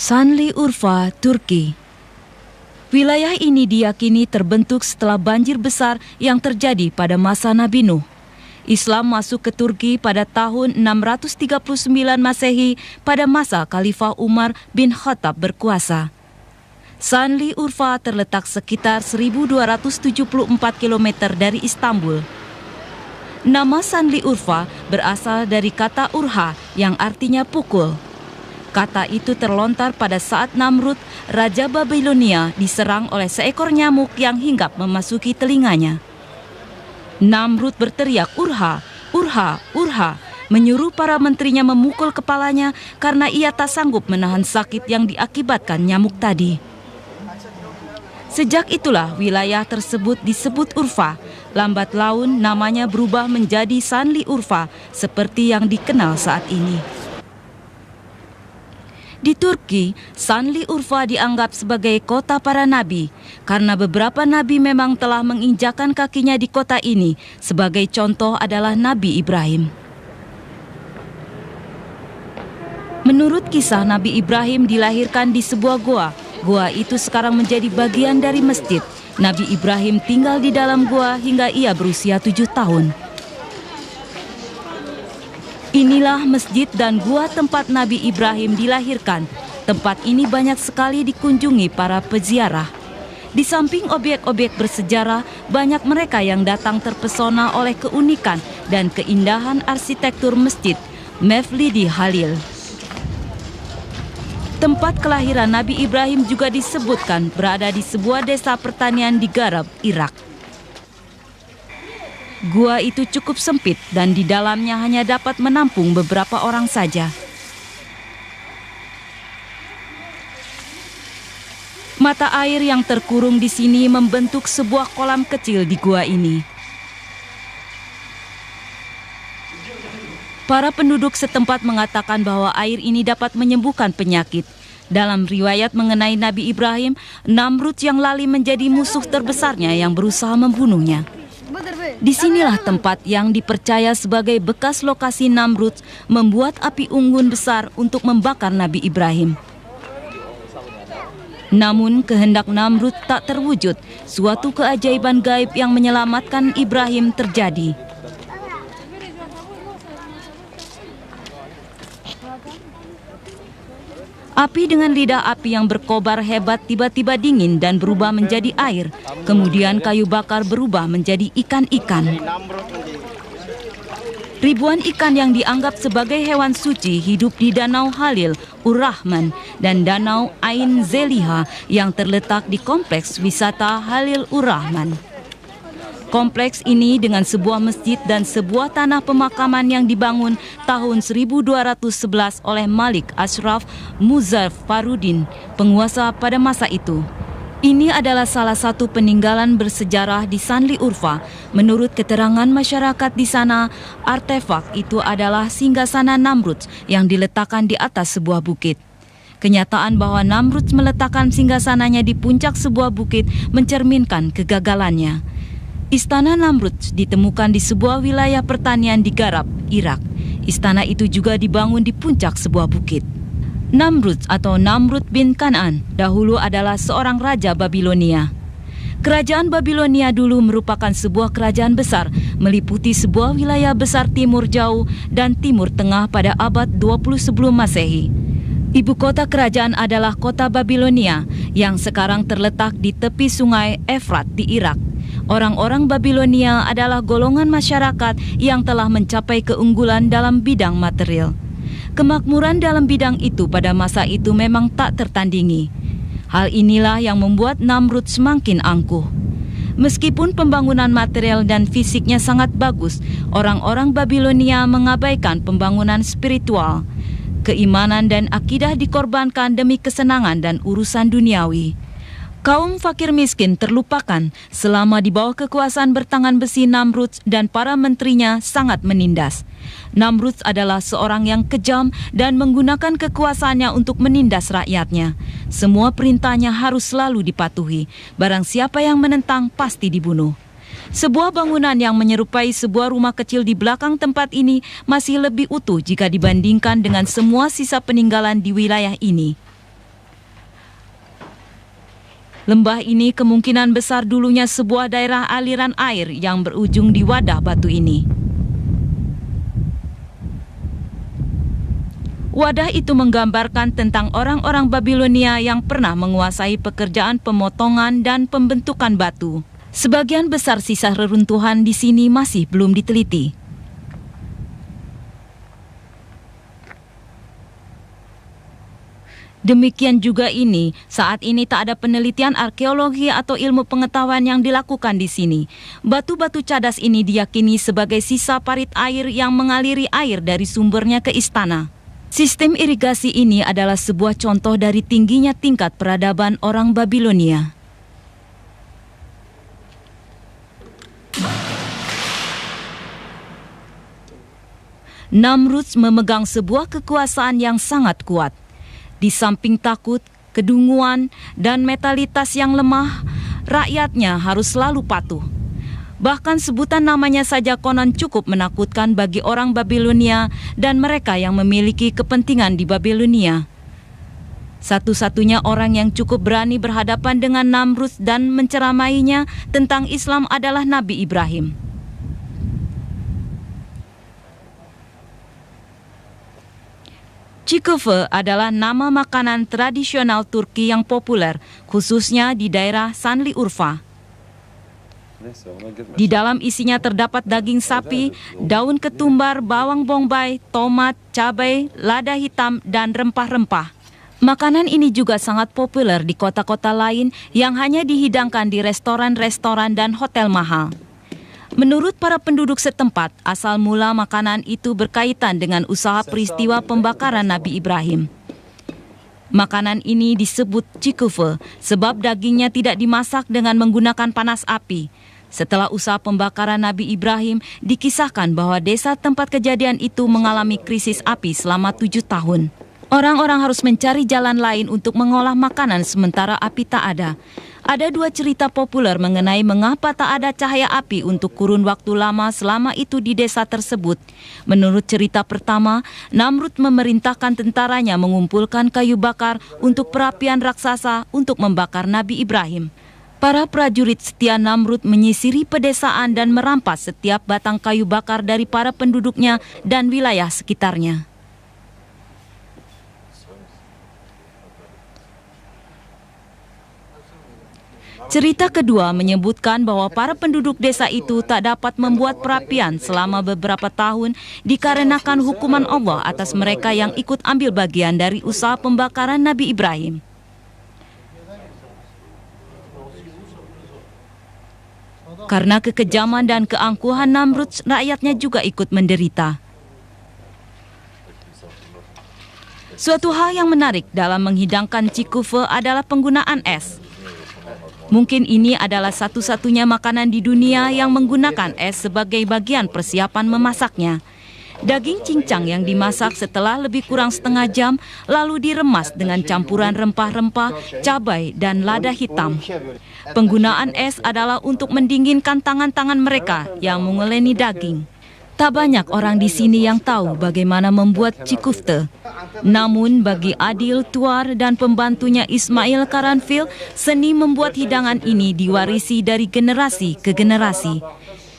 Şanlıurfa, Turki. Wilayah ini diyakini terbentuk setelah banjir besar yang terjadi pada masa Nabi Nuh. Islam masuk ke Turki pada tahun 639 Masehi pada masa Khalifah Umar bin Khattab berkuasa. Şanlıurfa terletak sekitar 1274 km dari Istanbul. Nama Şanlıurfa berasal dari kata urha yang artinya pukul. Kata itu terlontar pada saat Namrud, Raja Babilonia, diserang oleh seekor nyamuk yang hinggap memasuki telinganya. Namrud berteriak, "Urha, urha, urha," menyuruh para menterinya memukul kepalanya karena ia tak sanggup menahan sakit yang diakibatkan nyamuk tadi. Sejak itulah wilayah tersebut disebut Urfa. Lambat laun namanya berubah menjadi Şanlıurfa seperti yang dikenal saat ini. Di Turki, Şanlıurfa dianggap sebagai kota para nabi karena beberapa nabi memang telah menginjakan kakinya di kota ini. Sebagai contoh adalah Nabi Ibrahim. Menurut kisah, Nabi Ibrahim dilahirkan di sebuah goa. Goa itu sekarang menjadi bagian dari masjid. Nabi Ibrahim tinggal di dalam goa hingga ia berusia 7 tahun. Inilah masjid dan gua tempat Nabi Ibrahim dilahirkan. Tempat ini banyak sekali dikunjungi para peziarah. Di samping objek-objek bersejarah, banyak mereka yang datang terpesona oleh keunikan dan keindahan arsitektur masjid Mevlid-i Halil. Tempat kelahiran Nabi Ibrahim juga disebutkan berada di sebuah desa pertanian di Garab, Irak. Gua itu cukup sempit dan di dalamnya hanya dapat menampung beberapa orang saja. Mata air yang terkurung di sini membentuk sebuah kolam kecil di gua ini. Para penduduk setempat mengatakan bahwa air ini dapat menyembuhkan penyakit. Dalam riwayat mengenai Nabi Ibrahim, Namrud yang lali menjadi musuh terbesarnya yang berusaha membunuhnya. Disinilah tempat yang dipercaya sebagai bekas lokasi Namrud membuat api unggun besar untuk membakar Nabi Ibrahim. Namun kehendak Namrud tak terwujud. Suatu keajaiban gaib yang menyelamatkan Ibrahim terjadi. Api dengan lidah api yang berkobar hebat tiba-tiba dingin dan berubah menjadi air. Kemudian kayu bakar berubah menjadi ikan-ikan. Ribuan ikan yang dianggap sebagai hewan suci hidup di Danau Halil Ur-Rahman dan Danau Ain Zeliha yang terletak di kompleks wisata Halil Ur-Rahman. Kompleks ini dengan sebuah masjid dan sebuah tanah pemakaman yang dibangun tahun 1211 oleh Malik Ashraf Muzaffaruddin, penguasa pada masa itu. Ini adalah salah satu peninggalan bersejarah di Şanlıurfa. Menurut keterangan masyarakat di sana, artefak itu adalah singgasana Namrud yang diletakkan di atas sebuah bukit. Kenyataan bahwa Namrud meletakkan singgasananya di puncak sebuah bukit mencerminkan kegagalannya. Istana Namrud ditemukan di sebuah wilayah pertanian di Garab, Irak. Istana itu juga dibangun di puncak sebuah bukit. Namrud atau Namrud bin Kan'an dahulu adalah seorang raja Babilonia. Kerajaan Babilonia dulu merupakan sebuah kerajaan besar, meliputi sebuah wilayah besar timur jauh dan timur tengah pada abad 20 sebelum Masehi. Ibu kota kerajaan adalah kota Babilonia yang sekarang terletak di tepi sungai Efrat di Irak. Orang-orang Babilonia adalah golongan masyarakat yang telah mencapai keunggulan dalam bidang material. Kemakmuran dalam bidang itu pada masa itu memang tak tertandingi. Hal inilah yang membuat Namrud semakin angkuh. Meskipun pembangunan material dan fisiknya sangat bagus, orang-orang Babilonia mengabaikan pembangunan spiritual. Keimanan dan akidah dikorbankan demi kesenangan dan urusan duniawi. Kaum fakir miskin terlupakan selama di bawah kekuasaan bertangan besi Namrud dan para menterinya sangat menindas. Namrud adalah seorang yang kejam dan menggunakan kekuasaannya untuk menindas rakyatnya. Semua perintahnya harus selalu dipatuhi. Barang siapa yang menentang pasti dibunuh. Sebuah bangunan yang menyerupai sebuah rumah kecil di belakang tempat ini masih lebih utuh jika dibandingkan dengan semua sisa peninggalan di wilayah ini. Lembah ini kemungkinan besar dulunya sebuah daerah aliran air yang berujung di wadah batu ini. Wadah itu menggambarkan tentang orang-orang Babilonia yang pernah menguasai pekerjaan pemotongan dan pembentukan batu. Sebagian besar sisa reruntuhan di sini masih belum diteliti. Demikian juga ini, saat ini tak ada penelitian arkeologi atau ilmu pengetahuan yang dilakukan di sini. Batu-batu cadas ini diyakini sebagai sisa parit air yang mengaliri air dari sumbernya ke istana. Sistem irigasi ini adalah sebuah contoh dari tingginya tingkat peradaban orang Babilonia. Namrud memegang sebuah kekuasaan yang sangat kuat. Di samping takut, kedunguan, dan mentalitas yang lemah, rakyatnya harus selalu patuh. Bahkan sebutan namanya saja konon cukup menakutkan bagi orang Babilonia dan mereka yang memiliki kepentingan di Babilonia. Satu-satunya orang yang cukup berani berhadapan dengan Namrud dan menceramainya tentang Islam adalah Nabi Ibrahim. Çikofe adalah nama makanan tradisional Turki yang populer, khususnya di daerah Şanlıurfa. Di dalam isinya terdapat daging sapi, daun ketumbar, bawang bombay, tomat, cabai, lada hitam, dan rempah-rempah. Makanan ini juga sangat populer di kota-kota lain yang hanya dihidangkan di restoran-restoran dan hotel mahal. Menurut para penduduk setempat, asal mula makanan itu berkaitan dengan usaha peristiwa pembakaran Nabi Ibrahim. Makanan ini disebut çikofe sebab dagingnya tidak dimasak dengan menggunakan panas api. Setelah usaha pembakaran Nabi Ibrahim, dikisahkan bahwa desa tempat kejadian itu mengalami krisis api selama 7 tahun. Orang-orang harus mencari jalan lain untuk mengolah makanan sementara api tak ada. Ada 2 cerita populer mengenai mengapa tak ada cahaya api untuk kurun waktu lama selama itu di desa tersebut. Menurut cerita pertama, Namrud memerintahkan tentaranya mengumpulkan kayu bakar untuk perapian raksasa untuk membakar Nabi Ibrahim. Para prajurit setia Namrud menyisiri pedesaan dan merampas setiap batang kayu bakar dari para penduduknya dan wilayah sekitarnya. Cerita kedua menyebutkan bahwa para penduduk desa itu tak dapat membuat perapian selama beberapa tahun dikarenakan hukuman Allah atas mereka yang ikut ambil bagian dari usaha pembakaran Nabi Ibrahim. Karena kekejaman dan keangkuhan Namrud, rakyatnya juga ikut menderita. Suatu hal yang menarik dalam menghidangkan çikofe adalah penggunaan es. Mungkin ini adalah satu-satunya makanan di dunia yang menggunakan es sebagai bagian persiapan memasaknya. Daging cincang yang dimasak setelah lebih kurang setengah jam lalu diremas dengan campuran rempah-rempah, cabai, dan lada hitam. Penggunaan es adalah untuk mendinginkan tangan-tangan mereka yang mengeleni daging. Tak banyak orang di sini yang tahu bagaimana membuat çikofe. Namun bagi Adil Tuar dan pembantunya Ismail Karanfil, seni membuat hidangan ini diwarisi dari generasi ke generasi.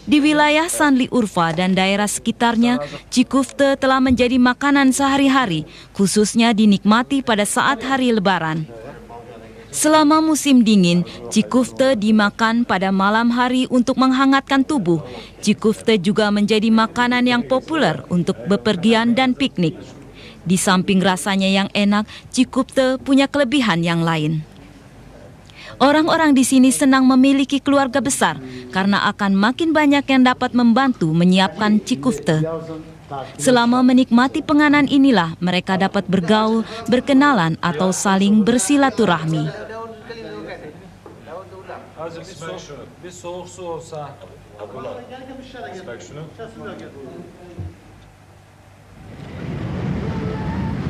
Di wilayah Şanlıurfa dan daerah sekitarnya, çikofe telah menjadi makanan sehari-hari, khususnya dinikmati pada saat hari Lebaran. Selama musim dingin, çikofe dimakan pada malam hari untuk menghangatkan tubuh. Çikofe juga menjadi makanan yang populer untuk bepergian dan piknik. Di samping rasanya yang enak, çikofe punya kelebihan yang lain. Orang-orang di sini senang memiliki keluarga besar karena akan makin banyak yang dapat membantu menyiapkan çikofe. Selama menikmati penganan inilah mereka dapat bergaul, berkenalan atau saling bersilaturahmi.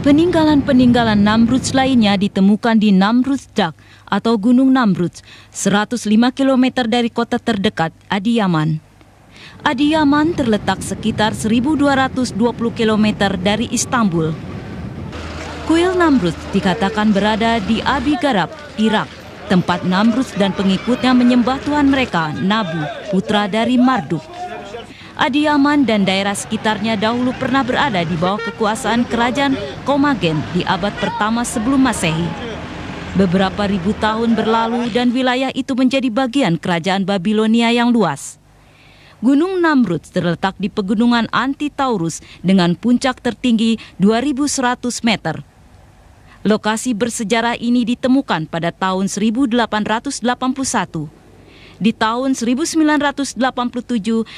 Peninggalan-peninggalan Namrud lainnya ditemukan di Namrud Dağ atau Gunung Namrud, 105 km dari kota terdekat, Adıyaman. Adıyaman terletak sekitar 1220 km dari Istanbul. Kuil Namrud dikatakan berada di Abiy Garab, Irak. tempat Namrud dan pengikutnya menyembah Tuhan mereka, Nabu, putra dari Marduk. Adiyaman dan daerah sekitarnya dahulu pernah berada di bawah kekuasaan kerajaan Komagen di abad pertama sebelum Masehi. Beberapa ribu tahun berlalu dan wilayah itu menjadi bagian kerajaan Babilonia yang luas. Gunung Namrud terletak di pegunungan Anti-Taurus dengan puncak tertinggi 2.100 meter. Lokasi bersejarah ini ditemukan pada tahun 1881. Di tahun 1987,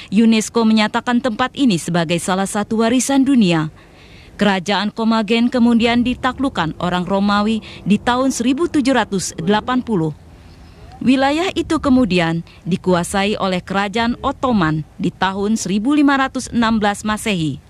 UNESCO menyatakan tempat ini sebagai salah satu warisan dunia. Kerajaan Komagen kemudian ditaklukkan orang Romawi di tahun 1780. Wilayah itu kemudian dikuasai oleh Kerajaan Ottoman di tahun 1516 Masehi.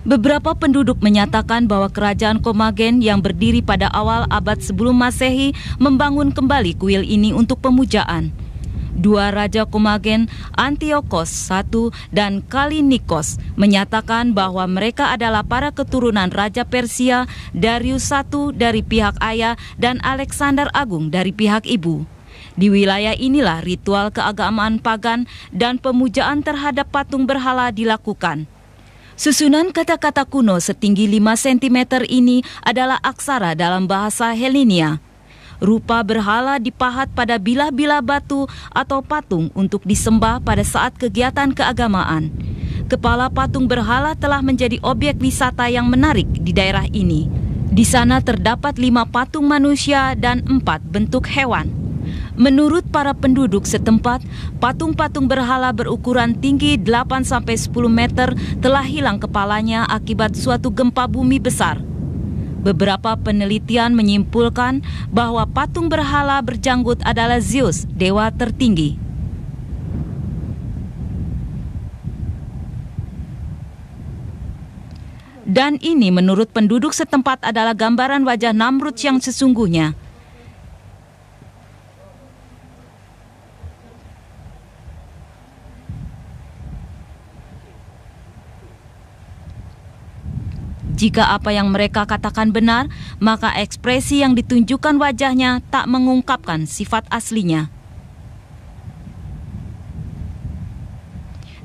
Beberapa penduduk menyatakan bahwa kerajaan Komagen yang berdiri pada awal abad sebelum Masehi membangun kembali kuil ini untuk pemujaan. Dua raja Komagen, Antiochos I dan Kalinikos, menyatakan bahwa mereka adalah para keturunan Raja Persia, Darius I dari pihak ayah dan Alexander Agung dari pihak ibu. Di wilayah inilah ritual keagamaan pagan dan pemujaan terhadap patung berhala dilakukan. Susunan kata-kata kuno setinggi 5 cm ini adalah aksara dalam bahasa Hellenia. Rupa berhala dipahat pada bilah-bilah batu atau patung untuk disembah pada saat kegiatan keagamaan. Kepala patung berhala telah menjadi objek wisata yang menarik di daerah ini. Di sana terdapat 5 patung manusia dan 4 bentuk hewan. Menurut para penduduk setempat, patung-patung berhala berukuran tinggi 8-10 meter telah hilang kepalanya akibat suatu gempa bumi besar. Beberapa penelitian menyimpulkan bahwa patung berhala berjanggut adalah Zeus, dewa tertinggi. Dan ini menurut penduduk setempat adalah gambaran wajah Namrud yang sesungguhnya. Jika apa yang mereka katakan benar, maka ekspresi yang ditunjukkan wajahnya tak mengungkapkan sifat aslinya.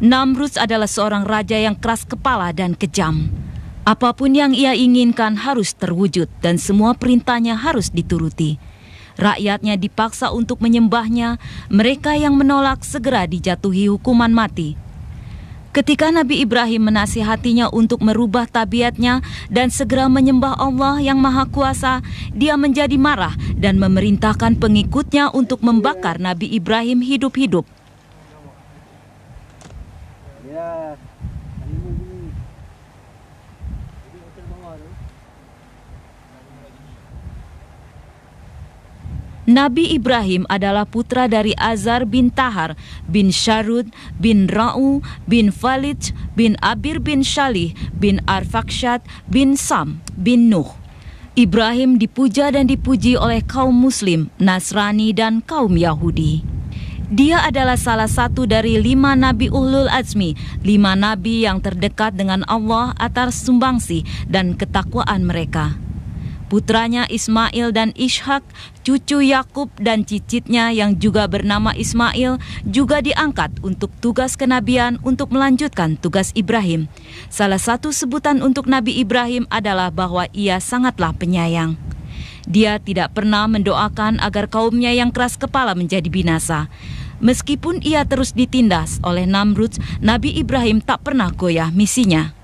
Namrud adalah seorang raja yang keras kepala dan kejam. Apapun yang ia inginkan harus terwujud dan semua perintahnya harus dituruti. Rakyatnya dipaksa untuk menyembahnya, mereka yang menolak segera dijatuhi hukuman mati. Ketika Nabi Ibrahim menasihatinya untuk merubah tabiatnya dan segera menyembah Allah yang Maha Kuasa, dia menjadi marah dan memerintahkan pengikutnya untuk membakar Nabi Ibrahim hidup-hidup. Nabi Ibrahim adalah putra dari Azar bin Tahar, bin Sharud, bin Ra'u, bin Falij, bin Abir bin Shalih, bin Arfakshad, bin Sam, bin Nuh. Ibrahim dipuja dan dipuji oleh kaum Muslim, Nasrani, dan kaum Yahudi. Dia adalah salah satu dari 5 Nabi Ulul Azmi, 5 Nabi yang terdekat dengan Allah atas sumbangsih dan ketakwaan mereka. Putranya Ismail dan Ishak, cucu Yakub dan cicitnya yang juga bernama Ismail juga diangkat untuk tugas kenabian untuk melanjutkan tugas Ibrahim. Salah satu sebutan untuk Nabi Ibrahim adalah bahwa ia sangatlah penyayang. Dia tidak pernah mendoakan agar kaumnya yang keras kepala menjadi binasa. Meskipun ia terus ditindas oleh Namrud, Nabi Ibrahim tak pernah goyah misinya.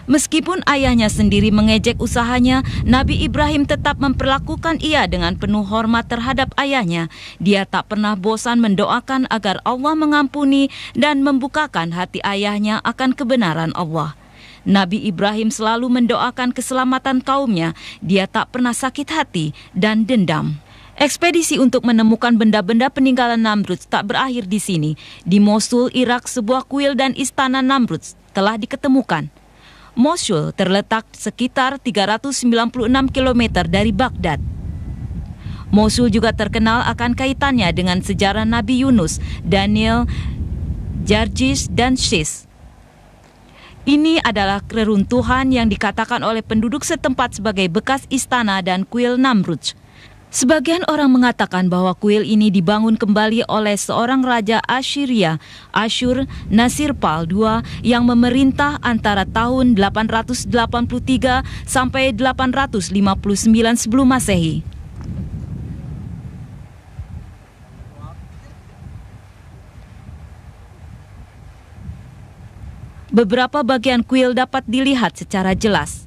Meskipun ayahnya sendiri mengejek usahanya, Nabi Ibrahim tetap memperlakukan ia dengan penuh hormat terhadap ayahnya. Dia tak pernah bosan mendoakan agar Allah mengampuni dan membukakan hati ayahnya akan kebenaran Allah. Nabi Ibrahim selalu mendoakan keselamatan kaumnya. Dia tak pernah sakit hati dan dendam. Ekspedisi untuk menemukan benda-benda peninggalan Namrud tak berakhir di sini. Di Mosul, Irak, sebuah kuil dan istana Namrud telah diketemukan. Mosul terletak sekitar 396 km dari Baghdad. Mosul juga terkenal akan kaitannya dengan sejarah Nabi Yunus, Daniel, Jarjis, dan Sis. Ini adalah reruntuhan yang dikatakan oleh penduduk setempat sebagai bekas istana dan kuil Namrud. Sebagian orang mengatakan bahwa kuil ini dibangun kembali oleh seorang raja Assyria, Asyur Nasirpal II, yang memerintah antara tahun 883 sampai 859 sebelum Masehi. Beberapa bagian kuil dapat dilihat secara jelas.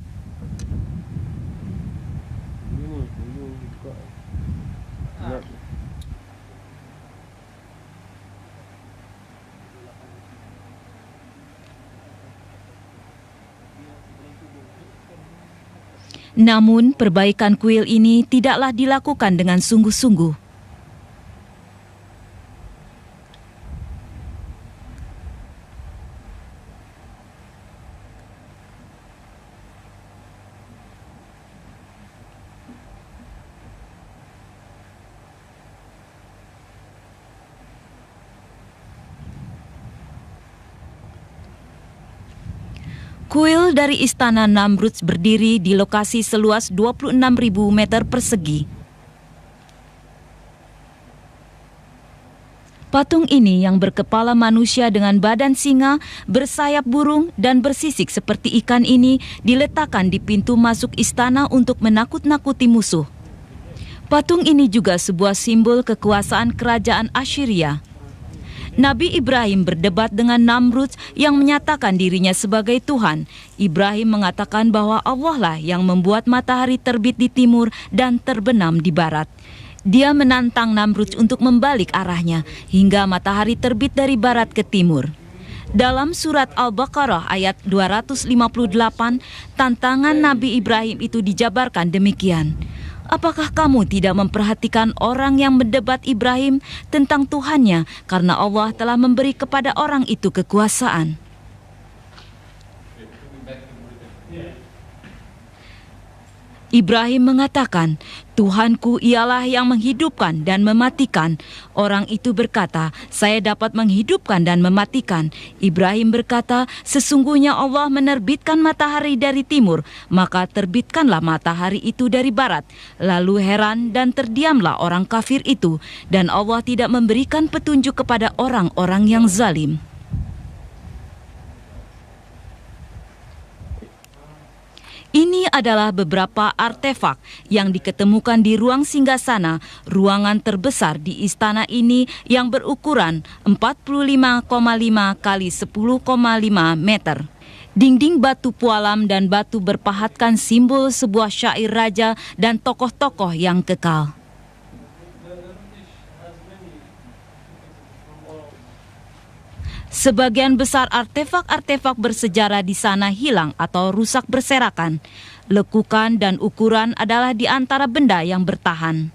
Namun, perbaikan kuil ini tidaklah dilakukan dengan sungguh-sungguh. Kuil dari Istana Namrud berdiri di lokasi seluas 26.000 meter persegi. Patung ini yang berkepala manusia dengan badan singa, bersayap burung, dan bersisik seperti ikan ini diletakkan di pintu masuk istana untuk menakut-nakuti musuh. Patung ini juga sebuah simbol kekuasaan kerajaan Assyria. Nabi Ibrahim berdebat dengan Namrud yang menyatakan dirinya sebagai Tuhan. Ibrahim mengatakan bahwa Allah lah yang membuat matahari terbit di timur dan terbenam di barat. Dia menantang Namrud untuk membalik arahnya hingga matahari terbit dari barat ke timur. Dalam surat Al-Baqarah ayat 258, tantangan Nabi Ibrahim itu dijabarkan demikian. Apakah kamu tidak memperhatikan orang yang mendebat Ibrahim tentang Tuhannya karena Allah telah memberi kepada orang itu kekuasaan? Ibrahim mengatakan, Tuhanku ialah yang menghidupkan dan mematikan. Orang itu berkata, saya dapat menghidupkan dan mematikan. Ibrahim berkata, sesungguhnya Allah menerbitkan matahari dari timur, maka terbitkanlah matahari itu dari barat. Lalu heran dan terdiamlah orang kafir itu, dan Allah tidak memberikan petunjuk kepada orang-orang yang zalim. Ini adalah beberapa artefak yang diketemukan di ruang singgasana, ruangan terbesar di istana ini yang berukuran 45,5 kali 10,5 meter. Dinding batu pualam dan batu berpahatkan simbol sebuah syair raja dan tokoh-tokoh yang kekal. Sebagian besar artefak-artefak bersejarah di sana hilang atau rusak berserakan. Lekukan dan ukuran adalah di antara benda yang bertahan.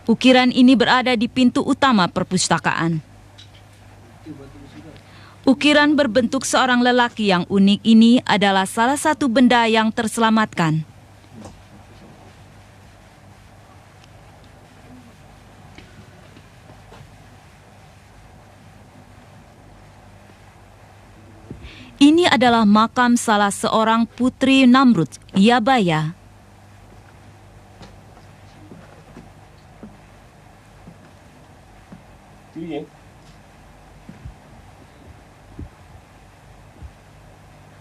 Ukiran ini berada di pintu utama perpustakaan. Ukiran berbentuk seorang lelaki yang unik ini adalah salah satu benda yang terselamatkan. Ini adalah makam salah seorang putri Namrud, Yabaya.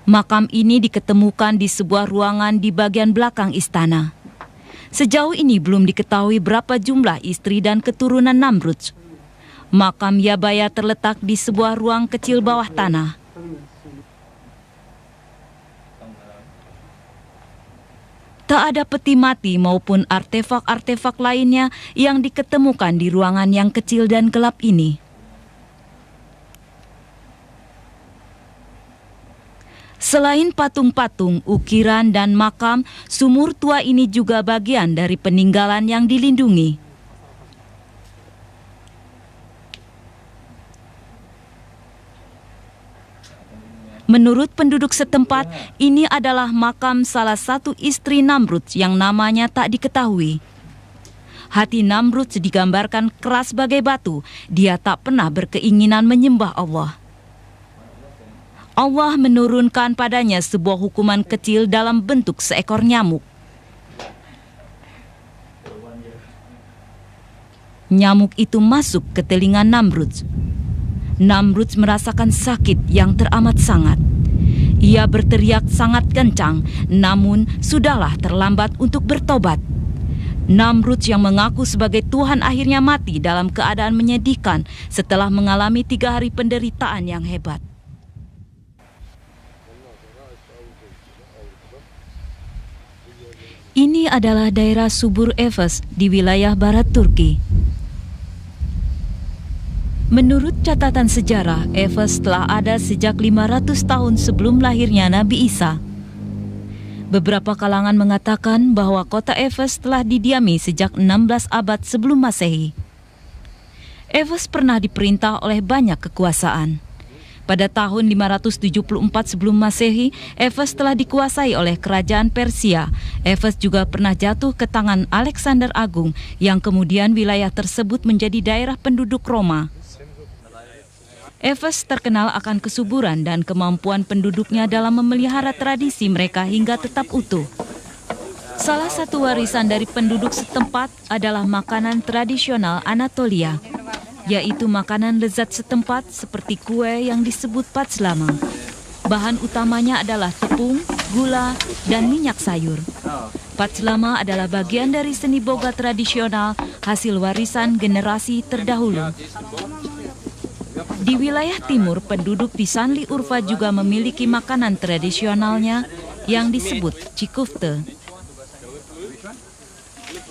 Makam ini diketemukan di sebuah ruangan di bagian belakang istana. Sejauh ini belum diketahui berapa jumlah istri dan keturunan Namrud. Makam Yabaya terletak di sebuah ruang kecil bawah tanah. Tak ada peti mati maupun artefak-artefak lainnya yang diketemukan di ruangan yang kecil dan gelap ini. Selain patung-patung, ukiran, dan makam, sumur tua ini juga bagian dari peninggalan yang dilindungi. Menurut penduduk setempat, ini adalah makam salah satu istri Namrud yang namanya tak diketahui. Hati Namrud digambarkan keras bagai batu. Dia tak pernah berkeinginan menyembah Allah. Allah menurunkan padanya sebuah hukuman kecil dalam bentuk seekor nyamuk. Nyamuk itu masuk ke telinga Namrud. Namrud merasakan sakit yang teramat sangat. Ia berteriak sangat kencang, namun sudahlah terlambat untuk bertobat. Namrud yang mengaku sebagai Tuhan akhirnya mati dalam keadaan menyedihkan setelah mengalami 3 hari penderitaan yang hebat. Ini adalah daerah subur Efes di wilayah barat Turki. Menurut catatan sejarah, Efes telah ada sejak 500 tahun sebelum lahirnya Nabi Isa. Beberapa kalangan mengatakan bahwa kota Efes telah didiami sejak 16 abad sebelum Masehi. Efes pernah diperintah oleh banyak kekuasaan. Pada tahun 574 sebelum Masehi, Efes telah dikuasai oleh kerajaan Persia. Efes juga pernah jatuh ke tangan Alexander Agung, yang kemudian wilayah tersebut menjadi daerah penduduk Roma. Efes terkenal akan kesuburan dan kemampuan penduduknya dalam memelihara tradisi mereka hingga tetap utuh. Salah satu warisan dari penduduk setempat adalah makanan tradisional Anatolia, yaitu makanan lezat setempat seperti kue yang disebut patslama. Bahan utamanya adalah tepung, gula, dan minyak sayur. Patslama adalah bagian dari seni boga tradisional hasil warisan generasi terdahulu. Di wilayah timur, penduduk di Sanli Urfa juga memiliki makanan tradisionalnya yang disebut cikufte.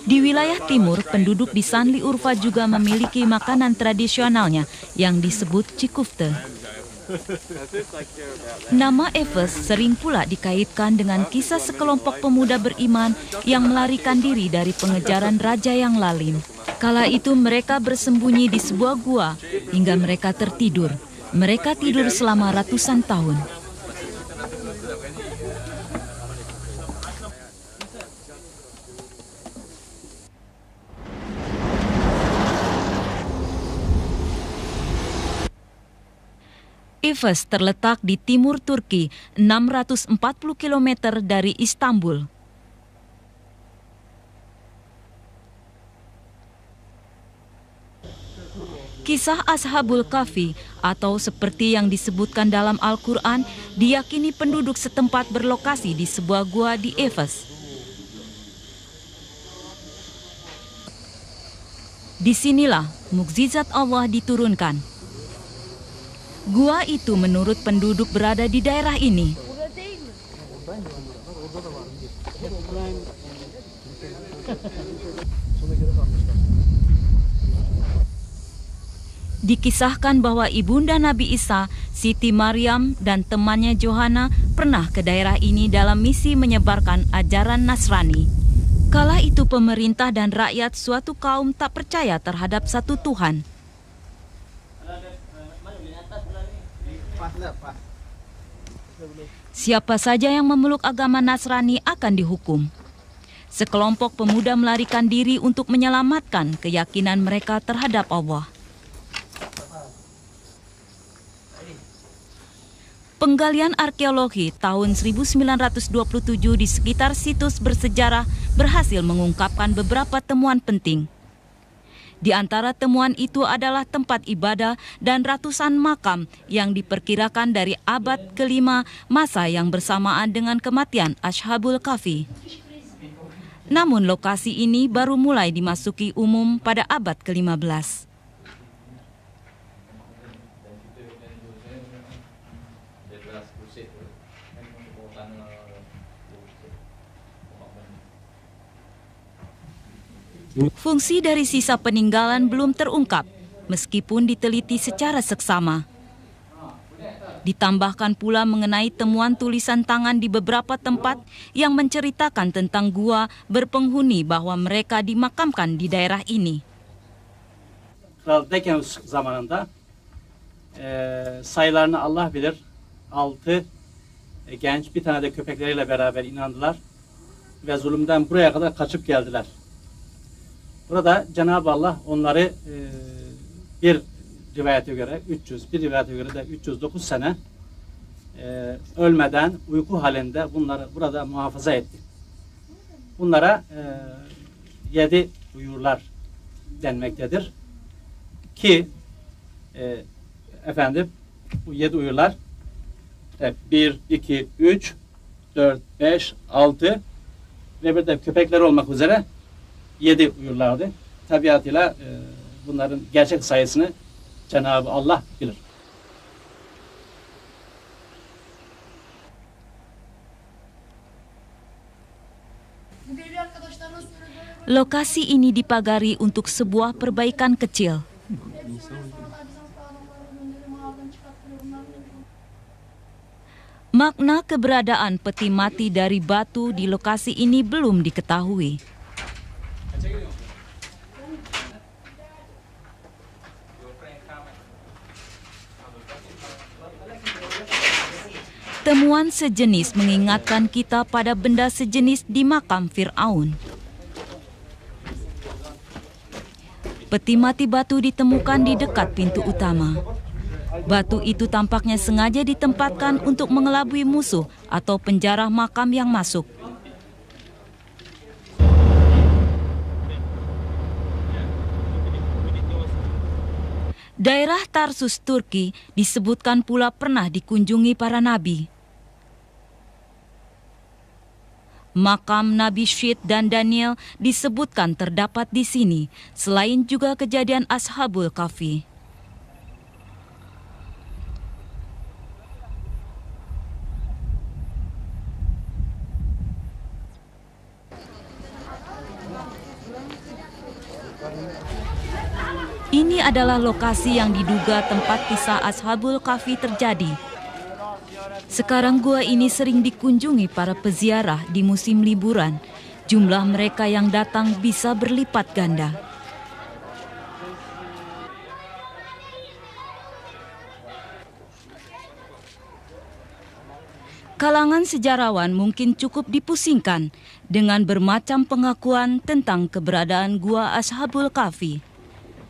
Di wilayah timur, penduduk di Sanli Urfa juga memiliki makanan tradisionalnya yang disebut cikufte. Nama Efes sering pula dikaitkan dengan kisah sekelompok pemuda beriman yang melarikan diri dari pengejaran raja yang lalim. Kala itu mereka bersembunyi di sebuah gua hingga mereka tertidur. Mereka tidur selama ratusan tahun. Efes terletak di timur Turki, 640 km dari Istanbul. Kisah Ashabul Kahfi atau seperti yang disebutkan dalam Al-Quran diyakini penduduk setempat berlokasi di sebuah gua di Efes. Disinilah mukjizat Allah diturunkan. Gua itu menurut penduduk berada di daerah ini. Dikisahkan bahwa ibunda Nabi Isa, Siti Maryam dan temannya Johana pernah ke daerah ini dalam misi menyebarkan ajaran Nasrani. Kala itu pemerintah dan rakyat suatu kaum tak percaya terhadap satu Tuhan. Siapa saja yang memeluk agama Nasrani akan dihukum. Sekelompok pemuda melarikan diri untuk menyelamatkan keyakinan mereka terhadap Allah. Penggalian arkeologi tahun 1927 di sekitar situs bersejarah berhasil mengungkapkan beberapa temuan penting. Di antara temuan itu adalah tempat ibadah dan ratusan makam yang diperkirakan dari abad ke-5 masa yang bersamaan dengan kematian Ashabul Kahfi. Namun lokasi ini baru mulai dimasuki umum pada abad ke-15. Fungsi dari sisa peninggalan belum terungkap, meskipun diteliti secara seksama. Ditambahkan pula mengenai temuan tulisan tangan di beberapa tempat yang menceritakan tentang gua berpenghuni bahwa mereka dimakamkan di daerah ini. Kral Dekenios zamanında sayılarını Allah bilir. 6 genç, bir tane de köpekleriyle beraber inandılar ve zulümden buraya kadar kaçıp geldiler. Burada Cenab-ı Allah onları bir rivayete göre 300, bir rivayete göre de 309 sene ölmeden uyku halinde bunları burada muhafaza etti. Bunlara 7 uyurlar denmektedir. Ki efendim bu 7 uyurlar 1, 2, 3, 4, 5, 6 ve bir de köpekler olmak üzere 7 uyurlardı. Tabiatıyla bunların gerçek sayısını Cenab-ı Allah bilir. Lokasi ini dipagari untuk sebuah perbaikan kecil. Makna keberadaan peti mati dari batu di lokasi ini belum diketahui. Temuan sejenis mengingatkan kita pada benda sejenis di makam Fir'aun. Peti mati batu ditemukan di dekat pintu utama. Batu itu tampaknya sengaja ditempatkan untuk mengelabui musuh atau penjara makam yang masuk. Daerah Tarsus, Turki disebutkan pula pernah dikunjungi para nabi. Makam Nabi Syed dan Daniel disebutkan terdapat di sini, selain juga kejadian Ashabul Kahfi. Ini adalah lokasi yang diduga tempat kisah Ashabul Kahfi terjadi. Sekarang gua ini sering dikunjungi para peziarah di musim liburan. Jumlah mereka yang datang bisa berlipat ganda. Kalangan sejarawan mungkin cukup dipusingkan dengan bermacam pengakuan tentang keberadaan gua Ashabul Kahfi.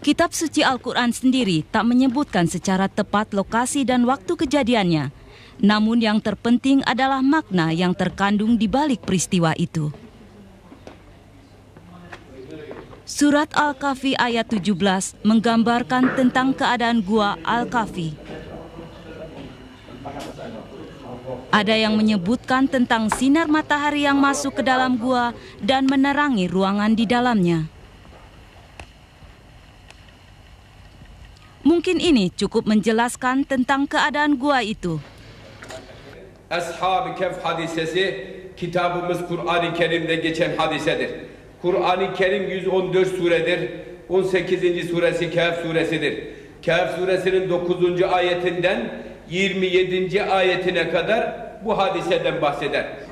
Kitab suci Al-Quran sendiri tak menyebutkan secara tepat lokasi dan waktu kejadiannya. Namun yang terpenting adalah makna yang terkandung di balik peristiwa itu. Surat Al-Kahfi ayat 17 menggambarkan tentang keadaan gua Al-Kahfi. Ada yang menyebutkan tentang sinar matahari yang masuk ke dalam gua dan menerangi ruangan di dalamnya. Mungkin ini cukup menjelaskan tentang keadaan gua itu. Ashab-ı Kehf hadisesi kitabımız Kur'an-ı Kerim'de geçen hadisedir. Kur'an-ı Kerim 114 suredir. 18. suresi Kehf suresidir. Kehf suresinin 9. ayetinden 27. ayetine kadar bu hadiseden bahseder.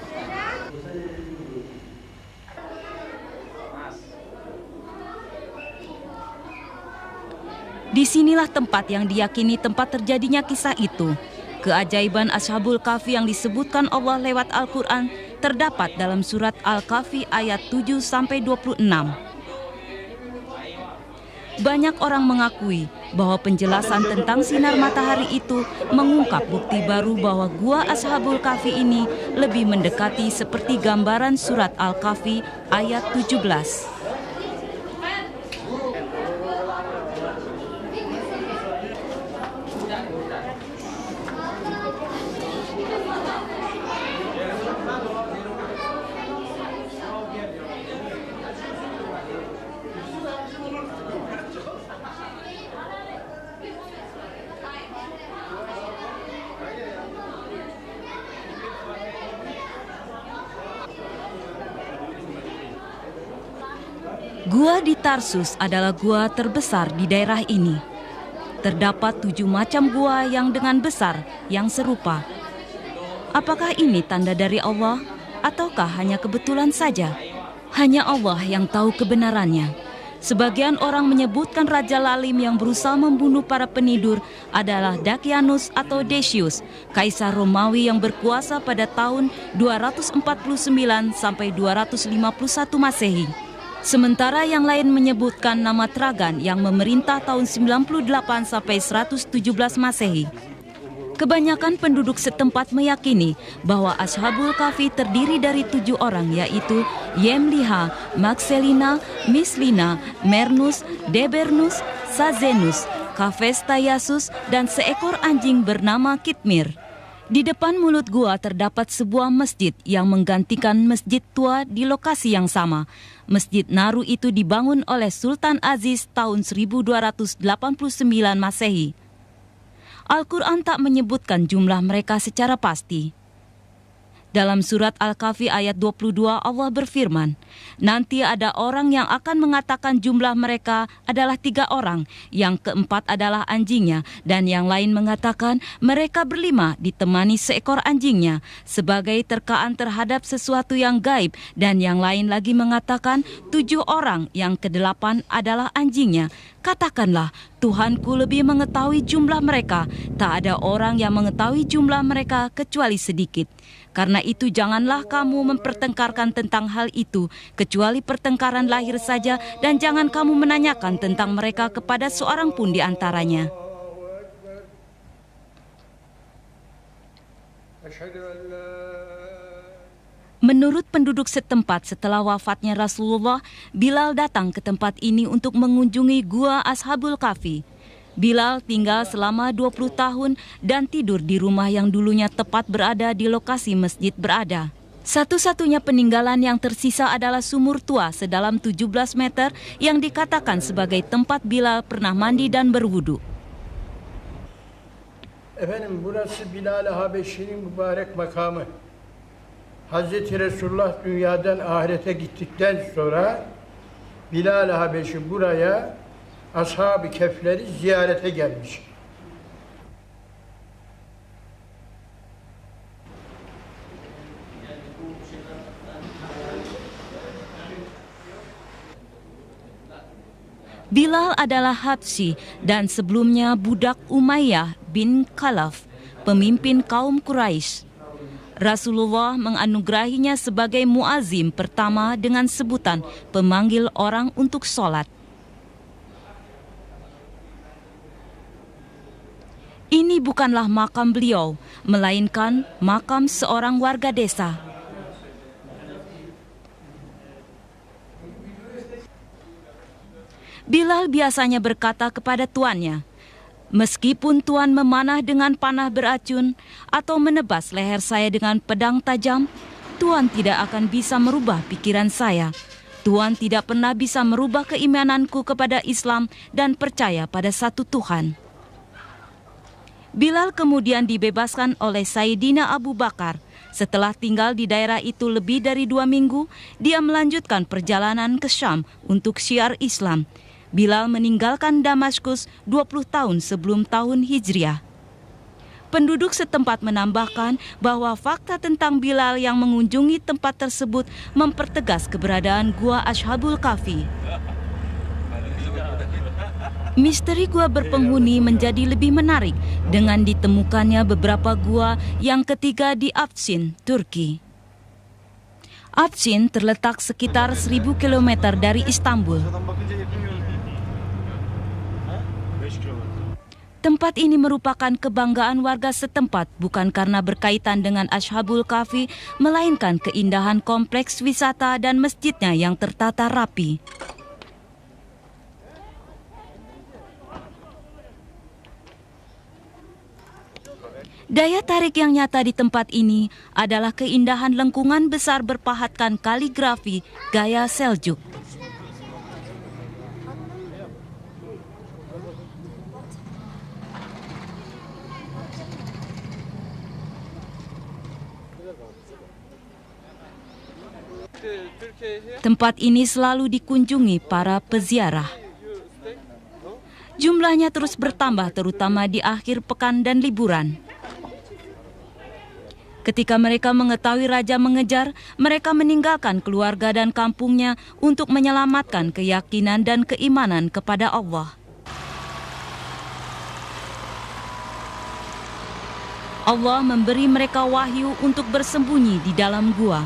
Disinilah tempat yang diyakini tempat terjadinya kisah itu. Keajaiban Ashabul Kahfi yang disebutkan Allah lewat Al-Quran terdapat dalam surat Al-Kahfi ayat 7-26. Banyak orang mengakui bahwa penjelasan tentang sinar matahari itu mengungkap bukti baru bahwa gua Ashabul Kahfi ini lebih mendekati seperti gambaran surat Al-Kahfi ayat 17. Gua di Tarsus adalah gua terbesar di daerah ini. Terdapat 7 macam gua yang dengan besar yang serupa. Apakah ini tanda dari Allah ataukah hanya kebetulan saja? Hanya Allah yang tahu kebenarannya. Sebagian orang menyebutkan Raja Lalim yang berusaha membunuh para penidur adalah Dakianus atau Decius, kaisar Romawi yang berkuasa pada tahun 249 sampai 251 Masehi. Sementara yang lain menyebutkan nama Tragan yang memerintah tahun 98 sampai 117 Masehi. Kebanyakan penduduk setempat meyakini bahwa Ashabul Kahfi terdiri dari 7 orang, yaitu Yemliha, Maxelina, Mislina, Mernus, Debernus, Sazenus, Kafestayasus, dan seekor anjing bernama Kitmir. Di depan mulut gua terdapat sebuah masjid yang menggantikan masjid tua di lokasi yang sama. Masjid Naru itu dibangun oleh Sultan Aziz tahun 1289 Masehi. Al-Quran tak menyebutkan jumlah mereka secara pasti. Dalam surat Al-Kahfi ayat 22 Allah berfirman, nanti ada orang yang akan mengatakan jumlah mereka adalah 3 orang, yang keempat adalah anjingnya, dan yang lain mengatakan mereka berlima ditemani seekor anjingnya, sebagai terkaan terhadap sesuatu yang gaib, dan yang lain lagi mengatakan 7 orang, yang ke-8 adalah anjingnya. Katakanlah, Tuhanku lebih mengetahui jumlah mereka, tak ada orang yang mengetahui jumlah mereka kecuali sedikit. Karena itu janganlah kamu mempertengkarkan tentang hal itu, kecuali pertengkaran lahir saja, dan jangan kamu menanyakan tentang mereka kepada seorang pun di antaranya. Menurut penduduk setempat, setelah wafatnya Rasulullah, Bilal datang ke tempat ini untuk mengunjungi gua Ashabul Kahfi. Bilal tinggal selama 20 tahun dan tidur di rumah yang dulunya tepat berada di lokasi masjid berada. Satu-satunya peninggalan yang tersisa adalah sumur tua sedalam 17 meter yang dikatakan sebagai tempat Bilal pernah mandi dan berwudu. Efendim, burası Bilal-i Habeşi'nin mübarek makamı. Hazreti Resulullah dünyadan ahirete gittikten sonra Bilal-i Habeşi buraya Ashab-ı Kehf'leri ziyarete gelmiş. Bilal adalah Habsyi dan sebelumnya budak Umayyah bin Khalaf, pemimpin kaum Quraisy. Rasulullah menganugerahinya sebagai muazim pertama dengan sebutan pemanggil orang untuk sholat. Ini bukanlah makam beliau, melainkan makam seorang warga desa. Bilal biasanya berkata kepada tuannya, meskipun tuan memanah dengan panah beracun atau menebas leher saya dengan pedang tajam, tuan tidak akan bisa merubah pikiran saya. Tuan tidak pernah bisa merubah keimananku kepada Islam dan percaya pada satu Tuhan. Bilal kemudian dibebaskan oleh Sayyidina Abu Bakar. Setelah tinggal di daerah itu lebih dari 2 minggu, dia melanjutkan perjalanan ke Syam untuk syiar Islam. Bilal meninggalkan Damaskus 20 tahun sebelum tahun Hijriah. Penduduk setempat menambahkan bahwa fakta tentang Bilal yang mengunjungi tempat tersebut mempertegas keberadaan gua Ashabul Kahfi. Misteri gua berpenghuni menjadi lebih menarik dengan ditemukannya beberapa gua yang ketiga di Afşin, Turki. Afşin terletak sekitar 1000 km dari Istanbul. Tempat ini merupakan kebanggaan warga setempat bukan karena berkaitan dengan Ashabul Kahfi, melainkan keindahan kompleks wisata dan masjidnya yang tertata rapi. Daya tarik yang nyata di tempat ini adalah keindahan lengkungan besar berpahatkan kaligrafi gaya Seljuk. Tempat ini selalu dikunjungi para peziarah. Jumlahnya terus bertambah terutama di akhir pekan dan liburan. Ketika mereka mengetahui raja mengejar, mereka meninggalkan keluarga dan kampungnya untuk menyelamatkan keyakinan dan keimanan kepada Allah. Allah memberi mereka wahyu untuk bersembunyi di dalam gua.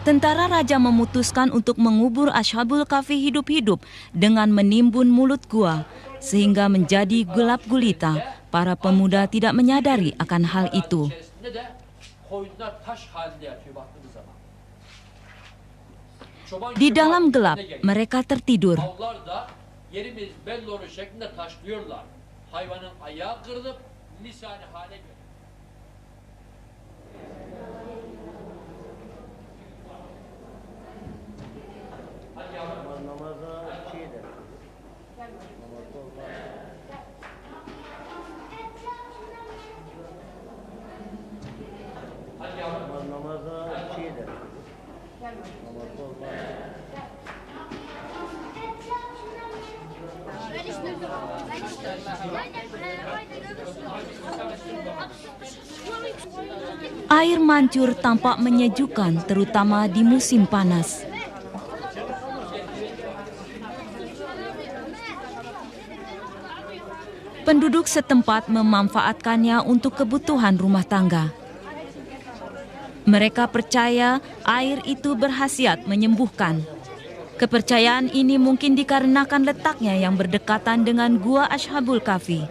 Tentara raja memutuskan untuk mengubur Ashabul Kahfi hidup-hidup dengan menimbun mulut gua, sehingga menjadi gelap gulita. Para pemuda tidak menyadari akan hal itu. Di dalam gelap, mereka tertidur. Hayvanın ayağı kırılıp lisani hale geliyor. Air mancur tampak menyejukkan, terutama di musim panas. Penduduk setempat memanfaatkannya untuk kebutuhan rumah tangga. Mereka percaya air itu berkhasiat menyembuhkan. Kepercayaan ini mungkin dikarenakan letaknya yang berdekatan dengan gua Ashabul Kahfi.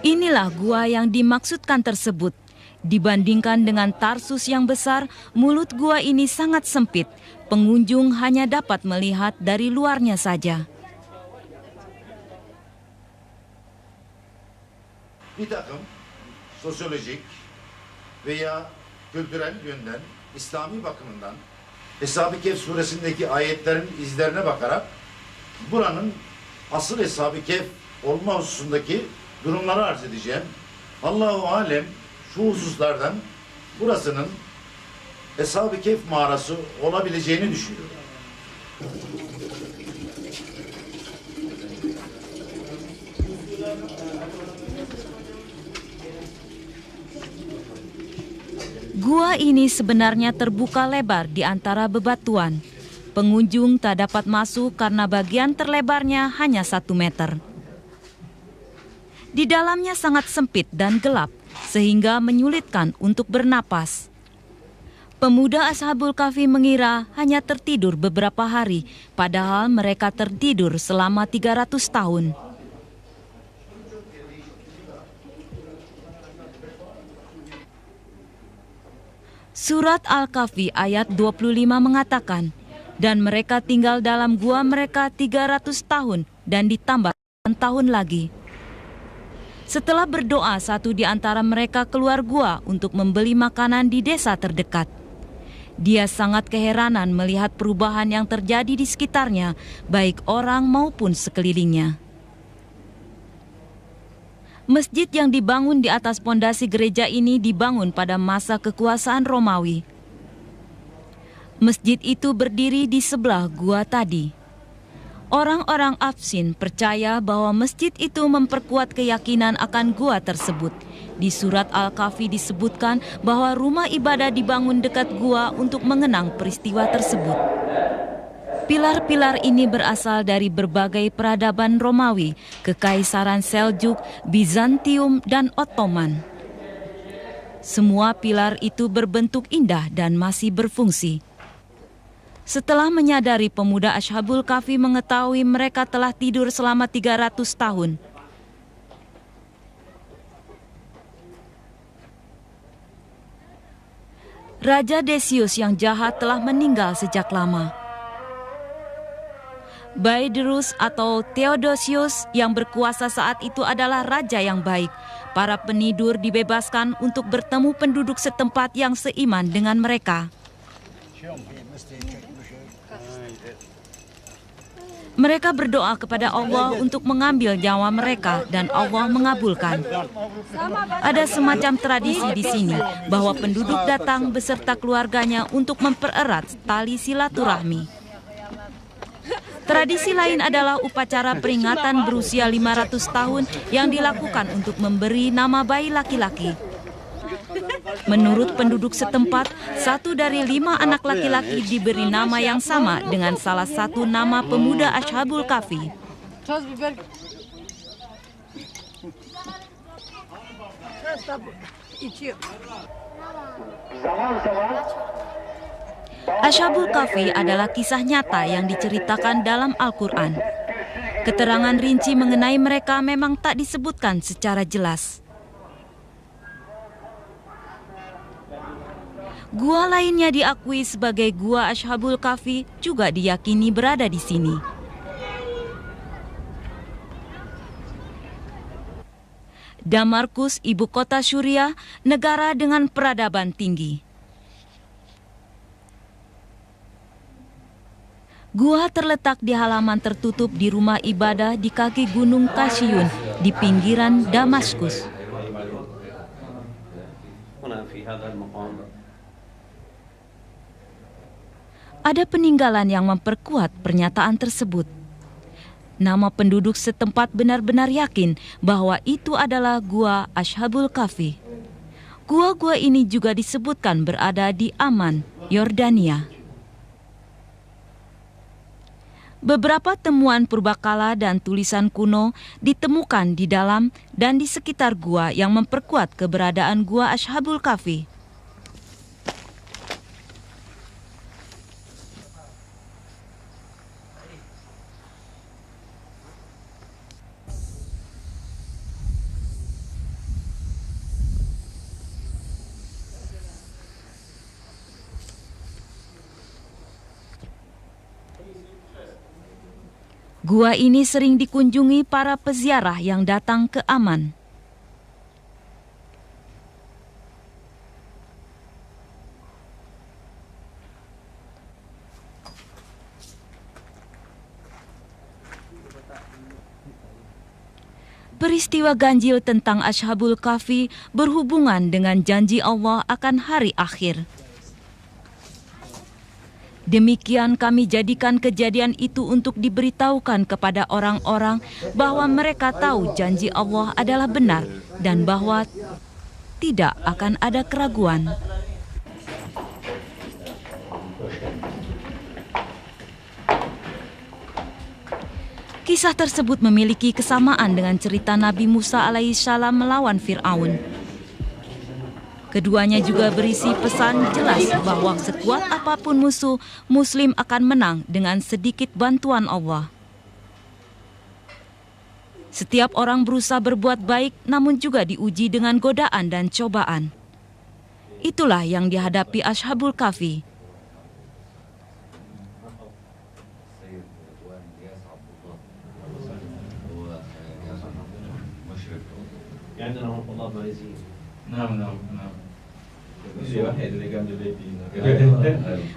Inilah gua yang dimaksudkan tersebut. Dibandingkan dengan Tarsus yang besar, mulut gua ini sangat sempit. Pengunjung hanya dapat melihat dari luarnya saja. Bir takım sosyolojik veya kültürel yönden, İslami bakımından Eshab-ı Kehf suresindeki ayetlerin izlerine bakarak buranın asıl Eshab-ı Kehf olma hususundaki durumları arz edeceğim. Allahu alem şu hususlardan burasının Eshab-ı Kehf mağarası olabileceğini düşünüyorum. Gua ini sebenarnya terbuka lebar di antara bebatuan. Pengunjung tak dapat masuk karena bagian terlebarnya hanya 1 meter. Di dalamnya sangat sempit dan gelap, sehingga menyulitkan untuk bernapas. Pemuda Ashabul Kahfi mengira hanya tertidur beberapa hari, padahal mereka tertidur selama 300 tahun. Surat Al-Kahfi ayat 25 mengatakan, dan mereka tinggal dalam gua mereka 300 tahun dan ditambah tahun lagi. Setelah berdoa, satu di antara mereka keluar gua untuk membeli makanan di desa terdekat. Dia sangat keheranan melihat perubahan yang terjadi di sekitarnya, baik orang maupun sekelilingnya. Masjid yang dibangun di atas pondasi gereja ini dibangun pada masa kekuasaan Romawi. Masjid itu berdiri di sebelah gua tadi. Orang-orang Afsin percaya bahwa masjid itu memperkuat keyakinan akan gua tersebut. Di surat Al-Kahfi disebutkan bahwa rumah ibadah dibangun dekat gua untuk mengenang peristiwa tersebut. Pilar-pilar ini berasal dari berbagai peradaban Romawi, Kekaisaran Seljuk, Bizantium, dan Ottoman. Semua pilar itu berbentuk indah dan masih berfungsi. Setelah menyadari, pemuda Ashabul Kahfi mengetahui mereka telah tidur selama 300 tahun. Raja Decius yang jahat telah meninggal sejak lama. Baedrus atau Theodosius yang berkuasa saat itu adalah raja yang baik. Para penidur dibebaskan untuk bertemu penduduk setempat yang seiman dengan mereka. Mereka berdoa kepada Allah untuk mengambil nyawa mereka dan Allah mengabulkan. Ada semacam tradisi di sini bahwa penduduk datang beserta keluarganya untuk mempererat tali silaturahmi. Tradisi lain adalah upacara peringatan berusia 500 tahun yang dilakukan untuk memberi nama bayi laki-laki. Menurut penduduk setempat, 1 dari 5 anak laki-laki diberi nama yang sama dengan salah satu nama pemuda Ashabul Kahfi. Ashabul Kahfi adalah kisah nyata yang diceritakan dalam Al-Quran. Keterangan rinci mengenai mereka memang tak disebutkan secara jelas. Gua lainnya diakui sebagai Gua Ashabul Kahfi juga diyakini berada di sini. Damaskus, ibu kota Suriah, negara dengan peradaban tinggi. Gua terletak di halaman tertutup di rumah ibadah di kaki Gunung Kasiyun di pinggiran Damaskus. Ada peninggalan yang memperkuat pernyataan tersebut. Nama penduduk setempat benar-benar yakin bahwa itu adalah Gua Ashabul Kahfi. Gua-gua ini juga disebutkan berada di Amman, Yordania. Beberapa temuan purbakala dan tulisan kuno ditemukan di dalam dan di sekitar gua yang memperkuat keberadaan Gua Ashabul Kahfi. Gua ini sering dikunjungi para peziarah yang datang ke Amman. Peristiwa ganjil tentang Ashabul Kahfi berhubungan dengan janji Allah akan hari akhir. Demikian kami jadikan kejadian itu untuk diberitahukan kepada orang-orang bahwa mereka tahu janji Allah adalah benar dan bahwa tidak akan ada keraguan. Kisah tersebut memiliki kesamaan dengan cerita Nabi Musa alaihissalam melawan Fir'aun. Keduanya juga berisi pesan jelas bahwa sekuat apapun musuh, Muslim akan menang dengan sedikit bantuan Allah. Setiap orang berusaha berbuat baik namun juga diuji dengan godaan dan cobaan. Itulah yang dihadapi Ashabul Kahfi.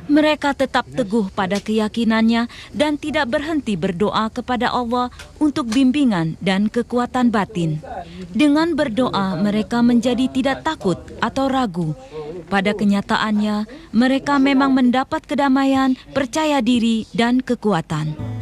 Mereka tetap teguh pada keyakinannya dan tidak berhenti berdoa kepada Allah untuk bimbingan dan kekuatan batin. Dengan berdoa, mereka menjadi tidak takut atau ragu. Pada kenyataannya, mereka memang mendapat kedamaian, percaya diri, dan kekuatan.